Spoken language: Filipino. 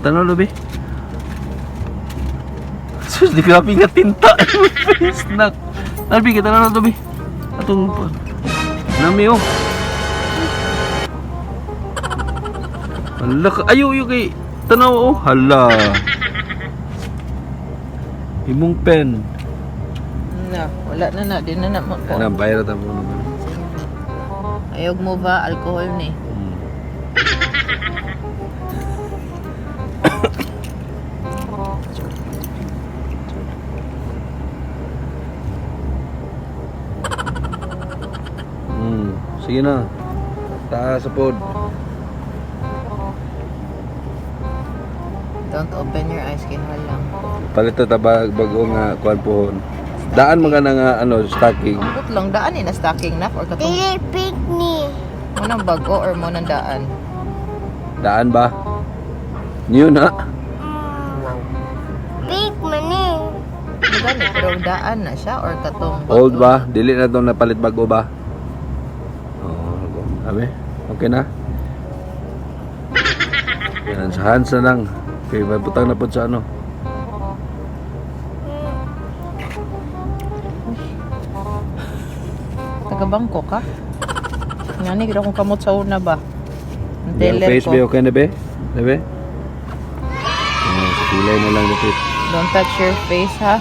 Tanaw na, be. Sus, di ka nga tinta. Snack. Nalbi, kita na to, be. Atong nami, oh. Hala ka. Ayaw, kay tanaw, oh. Hala. Imong pen. Na, wala na. Di na magko. Ano, bayrat mo naman. Ayog mo ba? Alcohol ni. Sige na. Taas sa pod. Don't open your eyes, kinwal lang. Palito tabag bago nga kuan pohon. Daan mga nga ano stocking. Ambot lang daan na stocking na or katong. Dili pick ni. Mo nang bago or mo nang daan. Daan ba? New na. Pick man ni. Gani pero daan na siya or katong bago. Old ba? Dili na tong napalit bago ba? Oh, abe. Okay na. Yan sa hands na lang. Okay, mabutang na po sa ano. Taga-bangko ka? Ngani gid akong kamot sa una ba? Ang Yung teller face ko. be okay na be? Be? Sa pilay na lang dito. Don't touch your face ha.